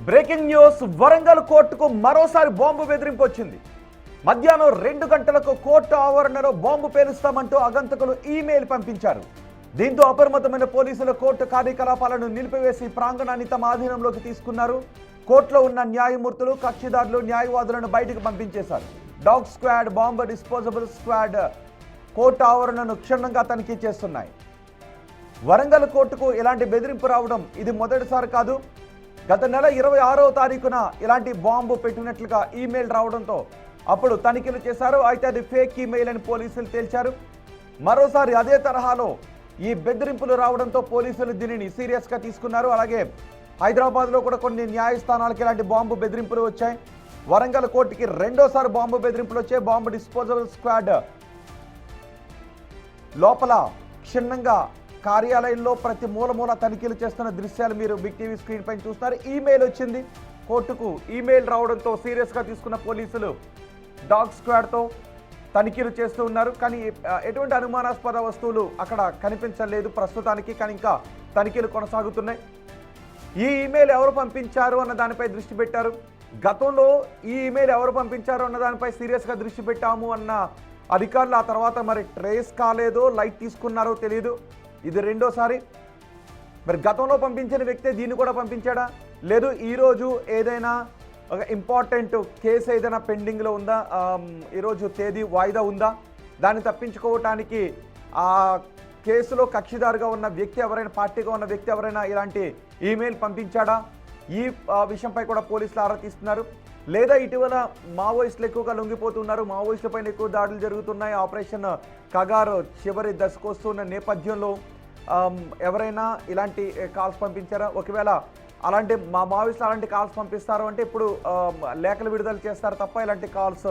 Breaking news, Warangal కోర్టుకు మరోసారి bomb బెదిరింపు వచ్చింది. మధ్యాహ్నం 2 గంటలకు కోర్టు ఆవరణలో బాంబు పేలుస్తామంటూ ఆగంతకులు ఈమెయిల్ పంపించారు. దీంతో అప్రమత్తమైన పోలీసులు కోర్టు కార్యకలాపాలను నిలిపివేసి ప్రాంగణాన్ని తమ ఆధీనంలోకి తీసుకున్నారు. కోర్టులో ఉన్న న్యాయమూర్తులు, కక్షిదారులు, న్యాయవాదులను బయటకు పంపించేశారు. Dog squad, bomb disposable squad court ఆవరణను క్షుణ్ణంగా తనిఖీ చేస్తున్నాయి. వరంగల్ కోర్టుకు ఇలాంటి బెదిరింపు రావడం ఇది మొదటిసారి కాదు. గత నెల 26వ తారీఖున ఇలాంటి బాంబు పెట్టినట్లుగా ఈమెయిల్ రావడంతో అప్పుడు తనిఖీలు చేశారు. అయితే అది ఫేక్ ఈమెయిల్ అని పోలీసులు తేల్చారు. మరోసారి అదే తరహాలో ఈ బెదిరింపులు రావడంతో పోలీసులు దీనిని సీరియస్గా తీసుకున్నారు. అలాగే హైదరాబాద్లో కూడా కొన్ని న్యాయస్థానాలకు ఇలాంటి బాంబు బెదిరింపులు వచ్చాయి. వరంగల్ కోర్టుకి రెండోసారి బాంబు బెదిరింపులు వచ్చాయి. బాంబు డిస్పోజబుల్ స్క్వాడ్ లోపల క్షుణ్ణంగా కార్యాలయంలో ప్రతి మూల తనిఖీలు చేస్తున్న దృశ్యాలు మీరు బిగ్ టీవీ స్క్రీన్ పైన చూస్తున్నారు. ఈమెయిల్ వచ్చింది కోర్టుకు. ఈమెయిల్ రావడంతో సీరియస్గా తీసుకున్న పోలీసులు డాగ్ స్క్వాడ్తో తనిఖీలు చేస్తూ ఉన్నారు. కానీ ఎటువంటి అనుమానాస్పద వస్తువులు అక్కడ కనిపించలేదు ప్రస్తుతానికి. కానీ ఇంకా తనిఖీలు కొనసాగుతున్నాయి. ఈ ఈమెయిల్ ఎవరు పంపించారు అన్న దానిపై దృష్టి పెట్టారు. గతంలో ఈ ఈమెయిల్ ఎవరు పంపించారు అన్న దానిపై సీరియస్గా దృష్టి పెట్టాము అన్న అధికారులు ఆ తర్వాత మరి ట్రేస్ కాలేదో, లైట్ తీసుకున్నారో తెలియదు. ఇది రెండోసారి. మరి గతంలో పంపించిన వ్యక్తే దీన్ని కూడా పంపించాడా, లేదు ఈరోజు ఏదైనా ఒక ఇంపార్టెంట్ కేసు ఏదైనా పెండింగ్లో ఉందా, ఈరోజు తేదీ వాయిదా ఉందా, దాన్ని తప్పించుకోవటానికి ఆ కేసులో కక్షిదారుగా ఉన్న వ్యక్తి ఎవరైనా, పార్టీగా ఉన్న వ్యక్తి ఎవరైనా ఇలాంటి ఈమెయిల్ పంపించాడా, ఈ విషయంపై కూడా పోలీసులు ఆరా తీస్తున్నారు. లేదా ఇటీవల మావోయిస్టులు ఎక్కువగా లొంగిపోతున్నారు, మావోయిస్టుల పైన ఎక్కువ దాడులు జరుగుతున్నాయి, ఆపరేషన్ కగారు చివరి దశకు వస్తున్న నేపథ్యంలో ఎవరైనా ఇలాంటి కాల్స్ పంపించారా, ఒకవేళ అలాంటి మావోయిస్టులు అలాంటి కాల్స్ పంపిస్తారు అంటే ఇప్పుడు లేఖలు విడుదల చేస్తారు తప్ప ఇలాంటి కాల్స్,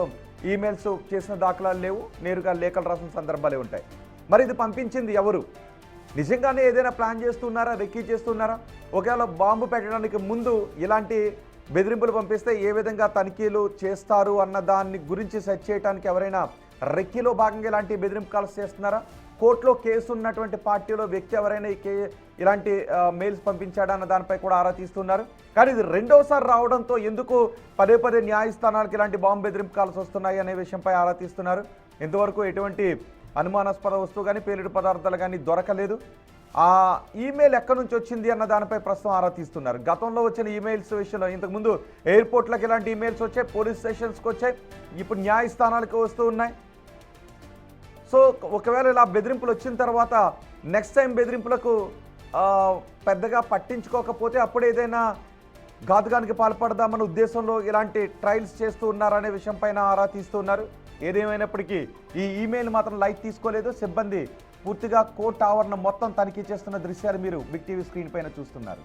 ఈమెయిల్స్ చేసిన దాఖలాలు లేవు. నేరుగా లేఖలు రాసిన సందర్భాలే ఉంటాయి. మరి ఇది పంపించింది ఎవరు? నిజంగానే ఏదైనా ప్లాన్ చేస్తున్నారా, రెక్కీ చేస్తున్నారా? ఒకవేళ బాంబు పెట్టడానికి ముందు ఇలాంటి బెదిరింపులు పంపిస్తే ఏ విధంగా తనిఖీలు చేస్తారు అన్న దాన్ని గురించి సెర్చ్ చేయడానికి ఎవరైనా రెక్కీలో భాగంగా ఇలాంటి బెదిరింపు కాల్స్ చేస్తున్నారా? కోర్టులో కేసు ఉన్నటువంటి పార్టీలో వ్యక్తి ఎవరైనా ఇలాంటి మెయిల్స్ పంపించాడా అన్న దానిపై కూడా ఆరా తీస్తున్నారు. కానీ ఇది రెండోసారి రావడంతో ఎందుకు పదే న్యాయస్థానాలకు ఇలాంటి బాంబు బెదిరింపు కాల్స్ వస్తున్నాయి అనే విషయంపై ఆరా తీస్తున్నారు. ఇంతవరకు ఎటువంటి అనుమానాస్పద వస్తువు కానీ, పేలుడు పదార్థాలు కానీ దొరకలేదు. ఆ ఈమెయిల్ ఎక్కడి నుంచి వచ్చింది అన్న దానిపై ప్రస్తుతం ఆరా తీస్తున్నారు. గతంలో వచ్చిన ఈమెయిల్స్ విషయంలో ఇంతకుముందు ఎయిర్పోర్ట్లకు ఇలాంటి ఈమెయిల్స్ వచ్చాయి, పోలీస్ స్టేషన్స్కి వచ్చాయి, ఇప్పుడు న్యాయస్థానాలకు వస్తూ ఉన్నాయి. సో ఒకవేళ ఇలా బెదిరింపులు వచ్చిన తర్వాత నెక్స్ట్ టైం బెదిరింపులకు పెద్దగా పట్టించుకోకపోతే అప్పుడు ఏదైనా ఘాతుకానికి పాల్పడదామన్న ఉద్దేశంలో ఇలాంటి ట్రయల్స్ చేస్తూ ఉన్నారనే విషయం పైన ఆరా తీస్తూ ఉన్నారు. ఏదేమైనప్పటికీ ఈ ఈమెయిల్ మాత్రం లైట్ తీసుకోలేదు. సిబ్బంది పూర్తిగా కోర్టు ఆవరణ మొత్తం తనిఖీ చేస్తున్న దృశ్యాలు మీరు బిగ్ టీవీ స్క్రీన్ పైన చూస్తున్నారు.